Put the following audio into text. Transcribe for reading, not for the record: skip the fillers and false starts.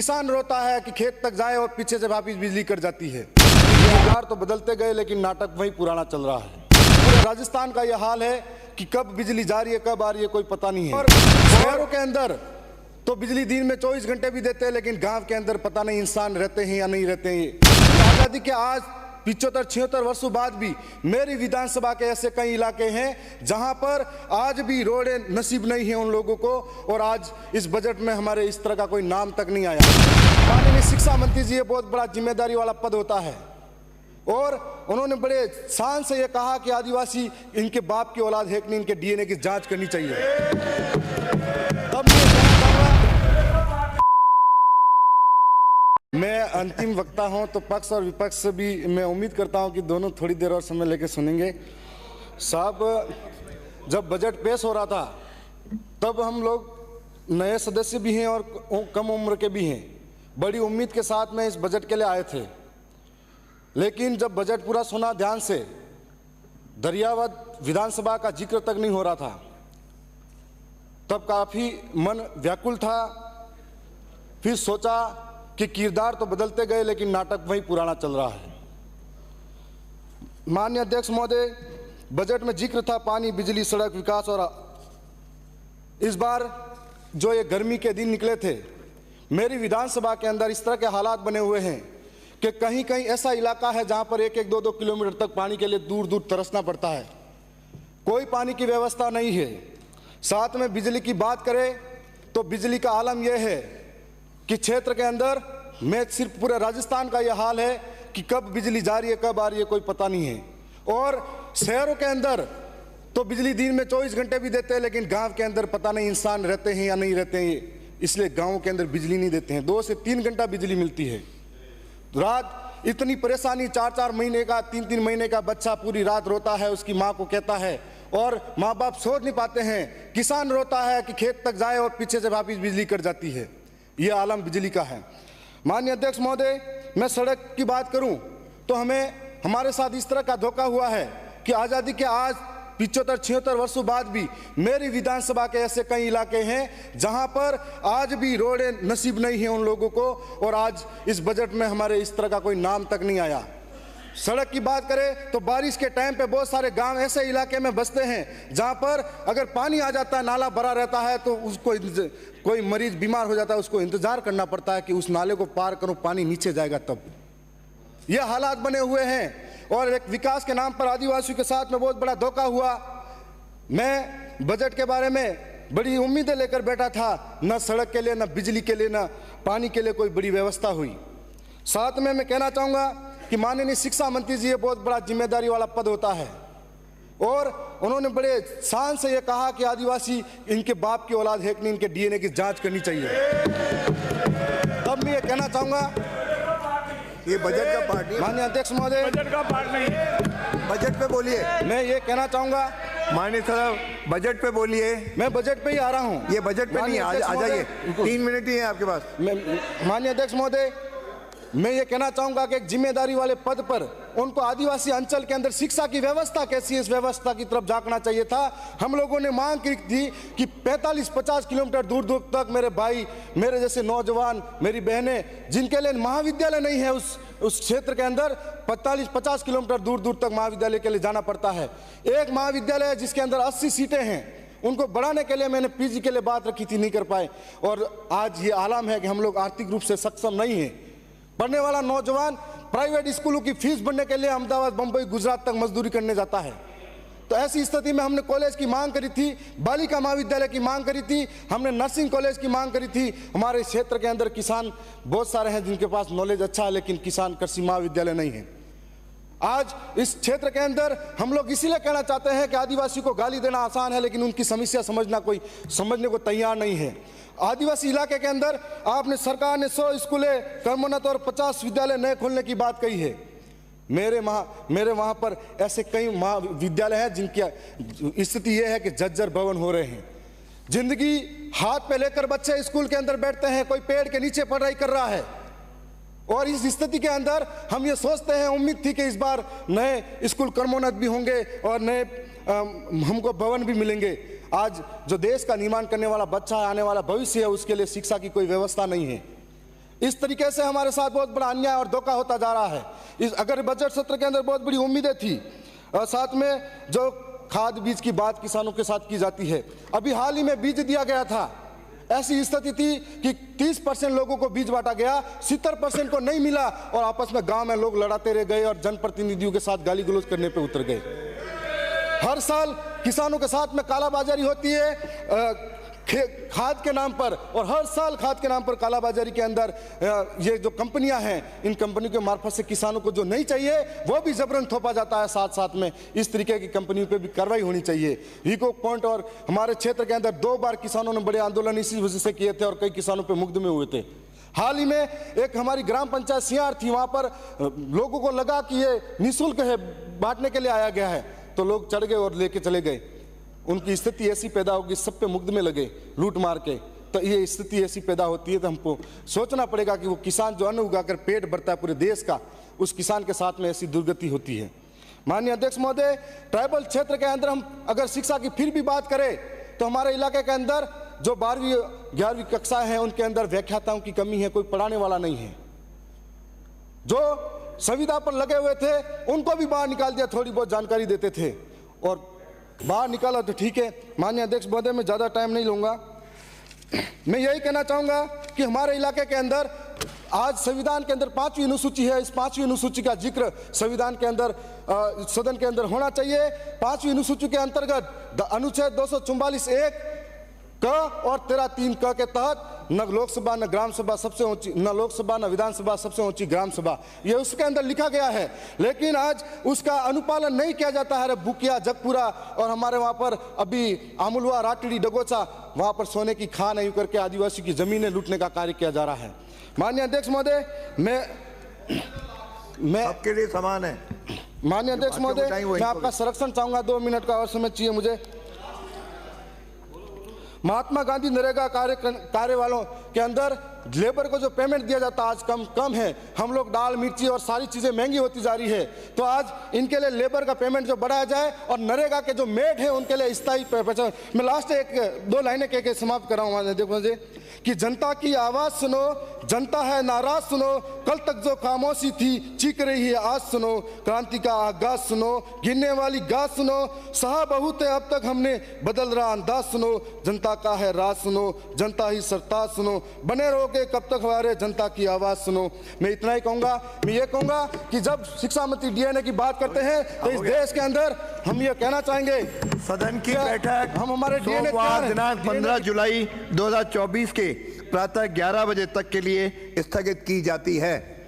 किसान रोता है कि खेत तक जाए और पीछे से वापिस बिजली कट जाती है। सरकार तो बदलते गए लेकिन नाटक वही पुराना चल रहा है। पूरे राजस्थान का यह हाल है कि कब बिजली जा रही है कब आ रही है कोई पता नहीं है। और शहरों के अंदर तो बिजली दिन में 24 घंटे भी देते हैं, लेकिन गांव के अंदर पता नहीं इंसान रहते हैं या नहीं रहते हैं। आज़ादी के आज 75-76 वर्षों बाद भी मेरी विधानसभा के ऐसे कई इलाके हैं जहां पर आज भी रोडें नसीब नहीं है उन लोगों को, और आज इस बजट में हमारे इस तरह का कोई नाम तक नहीं आया। माननीय शिक्षा मंत्री जी, ये बहुत बड़ा जिम्मेदारी वाला पद होता है, और उन्होंने बड़े शान से ये कहा कि आदिवासी इनके बाप की औलाद है कि नहीं, इनके डीएनए की जांच करनी चाहिए। मैं अंतिम वक्ता हूं, तो पक्ष और विपक्ष से भी मैं उम्मीद करता हूं कि दोनों थोड़ी देर और समय लेकर सुनेंगे। साहब, जब बजट पेश हो रहा था तब हम लोग नए सदस्य भी हैं और कम उम्र के भी हैं, बड़ी उम्मीद के साथ में इस बजट के लिए आए थे। लेकिन जब बजट पूरा सुना ध्यान से, दरियावद विधानसभा का जिक्र तक नहीं हो रहा था, तब काफ़ी मन व्याकुल था। फिर सोचा कि किरदार तो बदलते गए लेकिन नाटक वही पुराना चल रहा है। माननीय अध्यक्ष महोदय, बजट में जिक्र था पानी, बिजली, सड़क, विकास, और इस बार जो ये गर्मी के दिन निकले थे, मेरी विधानसभा के अंदर इस तरह के हालात बने हुए हैं कि कहीं कहीं ऐसा इलाका है जहां पर 1-1, 2-2 किलोमीटर तक पानी के लिए दूर दूर तरसना पड़ता है। कोई पानी की व्यवस्था नहीं है। साथ में बिजली की बात करें तो बिजली का आलम यह है कि क्षेत्र के अंदर में सिर्फ पूरे राजस्थान का यह हाल है कि कब बिजली जा रही है कब आ रही है कोई पता नहीं है। और शहरों के अंदर तो बिजली दिन में 24 घंटे भी देते हैं, लेकिन गांव के अंदर पता नहीं इंसान रहते हैं या नहीं रहते हैं, इसलिए गांवों के अंदर बिजली नहीं देते हैं। 2 से 3 घंटा बिजली मिलती है। रात इतनी परेशानी, 4-4 महीने का 3-3 महीने का बच्चा पूरी रात रोता है, उसकी माँ को कहता है, और माँ बाप सोच नहीं पाते हैं। किसान रोता है कि खेत तक जाए और पीछे से वापिस बिजली कट जाती है। यह आलम बिजली का है। माननीय अध्यक्ष महोदय, मैं सड़क की बात करूं तो हमारे साथ इस तरह का धोखा हुआ है कि आज़ादी के आज 75-76 वर्षों बाद भी मेरी विधानसभा के ऐसे कई इलाके हैं जहां पर आज भी रोडें नसीब नहीं है उन लोगों को, और आज इस बजट में हमारे इस तरह का कोई नाम तक नहीं आया। सड़क की बात करें तो बारिश के टाइम पे बहुत सारे गांव ऐसे इलाके में बसते हैं जहां पर अगर पानी आ जाता है, नाला भरा रहता है, तो उसको कोई मरीज बीमार हो जाता है, उसको इंतजार करना पड़ता है कि उस नाले को पार करूं, पानी नीचे जाएगा तब। यह हालात बने हुए हैं। और एक विकास के नाम पर आदिवासियों के साथ में बहुत बड़ा धोखा हुआ। मैं बजट के बारे में बड़ी उम्मीदें लेकर बैठा था, न सड़क के लिए, न बिजली के लिए, न पानी के लिए कोई बड़ी व्यवस्था हुई। साथ में मैं कहना चाहूँगा कि माननीय शिक्षा मंत्री जी, ये बहुत बड़ा जिम्मेदारी वाला पद होता है, और उन्होंने बड़े शान से ये कहा कि आदिवासी इनके बाप की औलाद है कि नहीं, इनके डीएनए की जांच करनी चाहिए। तब मैं ये कहना चाहूँगा, ये बजट का पार्ट नहीं है। माननीय अध्यक्ष महोदय, बजट का पार्ट नहीं है। बजट पे बोलिए। मैं ये कहना चाहूँगा, माननीय साहब बजट पे बोलिए। मैं बजट पे ही आ रहा हूँ। ये बजट पे नहीं है, आ जाइए, 3 मिनट ही है आपके पास। माननीय अध्यक्ष महोदय, मैं ये कहना चाहूंगा कि एक जिम्मेदारी वाले पद पर उनको आदिवासी अंचल के अंदर शिक्षा की व्यवस्था कैसी है, इस व्यवस्था की तरफ झांकना चाहिए था। हम लोगों ने मांग की थी कि 45-50 किलोमीटर दूर दूर तक मेरे भाई, मेरे जैसे नौजवान, मेरी बहनें जिनके लिए महाविद्यालय नहीं है उस क्षेत्र के अंदर 45-50 किलोमीटर दूर दूर तक महाविद्यालय के लिए जाना पड़ता है। एक महाविद्यालय है जिसके अंदर 80 सीटें हैं, उनको बढ़ाने के लिए मैंने पीजी के लिए बात रखी थी, नहीं कर पाए। और आज ये आलम है कि हम लोग आर्थिक रूप से सक्षम नहीं है। पढ़ने वाला नौजवान प्राइवेट स्कूलों की फीस भरने के लिए अहमदाबाद, बंबई, गुजरात तक मजदूरी करने जाता है। तो ऐसी स्थिति में हमने कॉलेज की मांग करी थी, बालिका महाविद्यालय की मांग करी थी, हमने नर्सिंग कॉलेज की मांग करी थी। हमारे क्षेत्र के अंदर किसान बहुत सारे हैं जिनके पास नॉलेज अच्छा है, लेकिन किसान कृषि महाविद्यालय नहीं है। आज इस क्षेत्र के अंदर हम लोग इसीलिए कहना चाहते हैं कि आदिवासी को गाली देना आसान है, लेकिन उनकी समस्या समझने को तैयार नहीं है। आदिवासी इलाके के अंदर आपने, सरकार ने 100 स्कूलें, कर्मोन्नत और 50 विद्यालय नए खोलने की बात कही है। मेरे वहाँ पर ऐसे कई महाविद्यालय हैं जिनकी स्थिति यह है कि जर्जर भवन हो रहे हैं। जिंदगी हाथ पे लेकर बच्चे स्कूल के अंदर बैठते हैं, कोई पेड़ के नीचे पढ़ाई कर रहा है, और इस स्थिति के अंदर हम ये सोचते हैं, उम्मीद थी कि इस बार नए स्कूल कर्मोन्नत भी होंगे और नए हमको भवन भी मिलेंगे। आज जो देश का निर्माण करने वाला बच्चा है, आने वाला भविष्य है, उसके लिए शिक्षा की कोई व्यवस्था नहीं है। इस तरीके से हमारे साथ बहुत बड़ा अन्याय और धोखा होता जा रहा है। इस अगर बजट सत्र के अंदर बहुत बड़ी उम्मीदें थी और साथ में जो खाद बीज की बात किसानों के साथ की जाती है, अभी हाल ही में बीज दिया गया था, ऐसी स्थिति थी कि 30% लोगों को बीज बांटा गया, 70% को नहीं मिला और आपस में गांव में लोग लड़ाते रह गए और जनप्रतिनिधियों के साथ गाली गलौज करने पे उतर गए। हर साल किसानों के साथ में कालाबाजारी होती है खाद के नाम पर, और हर साल खाद के नाम पर कालाबाजारी के अंदर ये जो कंपनियां हैं, इन कंपनियों के मार्फत से किसानों को जो नहीं चाहिए वो भी जबरन थोपा जाता है। साथ साथ में इस तरीके की कंपनियों पे भी कार्रवाई होनी चाहिए। वीको पॉइंट और हमारे क्षेत्र के अंदर 2 बार किसानों ने बड़े आंदोलन इसी वजह से किए थे और कई किसानों पर मुकदमे हुए थे। हाल ही में एक हमारी ग्राम पंचायत सियार थी, वहां पर लोगों को लगा कि ये निःशुल्क है, बांटने के लिए आया गया है, तो लोग चढ़ गए और लेके चले गए। उनकी स्थिति ऐसी पैदा होगी, सब पे मुकदमे लगे लूट मार के, तो ये स्थिति ऐसी पैदा होती है। तो हमको सोचना पड़ेगा कि वो किसान जो अन्न उगाकर पेट भरता है पूरे देश का, उस किसान के साथ में ऐसी दुर्गति होती है। माननीय अध्यक्ष महोदय, ट्राइबल क्षेत्र के अंदर हम अगर शिक्षा की फिर भी बात करें तो हमारे इलाके के अंदर जो 12वीं 11वीं कक्षा हैं उनके अंदर व्याख्याताओं की कमी है, कोई पढ़ाने वाला नहीं है। जो संविदा पर लगे हुए थे उनको भी बाहर निकाल दिया, थोड़ी बहुत जानकारी देते थे और बाहर निकाला तो ठीक है। माननीय अध्यक्ष महोदय, मैं ज़्यादा टाइम नहीं लूँगा। मैं यही कहना चाहूँगा कि हमारे इलाके के अंदर आज संविधान के अंदर 5वीं अनुसूची है, इस 5वीं अनुसूची का जिक्र संविधान के अंदर सदन के अंदर होना चाहिए। 5वीं अनुसूची के अंतर्गत अनुच्छेद 244(1) क और 13(3) क के तहत न लोकसभा न ग्राम सभा सबसे ऊंची, न लोकसभा न विधानसभा सबसे ऊंची ग्राम सभा, ये उसके अंदर लिखा गया है, लेकिन आज उसका अनुपालन नहीं किया जाता है। बुकिया, जगपुरा और हमारे वहाँ पर अभी आमुलवा, राटड़ी, डगोचा, वहाँ पर सोने की खान यूं करके आदिवासी की जमीनें लूटने का कार्य किया जा रहा है। माननीय अध्यक्ष महोदय, मैं आपके लिए समान है। माननीय अध्यक्ष महोदय, मैं आपका संरक्षण चाहूंगा, 2 मिनट का और समय चाहिए मुझे। महात्मा गांधी नरेगा कार्य वालों के अंदर लेबर को जो पेमेंट दिया जाता आज कम है। हम लोग दाल, मिर्ची और सारी चीज़ें महंगी होती जा रही है, तो आज इनके लिए लेबर का पेमेंट जो बढ़ाया जाए और नरेगा के जो मेड है उनके लिए स्थायी पहचान। मैं लास्ट 1-2 लाइनें कह के समाप्त कर रहा हूँ। देखो मुझे कि जनता की आवाज़ सुनो, जनता है नाराज सुनो, कल तक जो खामोशी थी चीख रही है आज सुनो, क्रांति का आगाज सुनो, गिरने वाली गाज सुनो, सहा बहुत है अब तक हमने बदल रहा अंदाज सुनो, जनता का है राज सुनो, जनता ही सरताज सुनो, बने रहोगे कब तक हमारे जनता की आवाज़ सुनो। मैं इतना ही कहूँगा। मैं ये कहूँगा कि जब शिक्षा मंत्री डीएनए की बात करते हैं तो इस देश के अंदर हम ये कहना चाहेंगे, सदन की बैठक हम हमारे सोमवार दिनांक 15 जुलाई 2024 के प्रातः 11 बजे तक के लिए स्थगित की जाती है।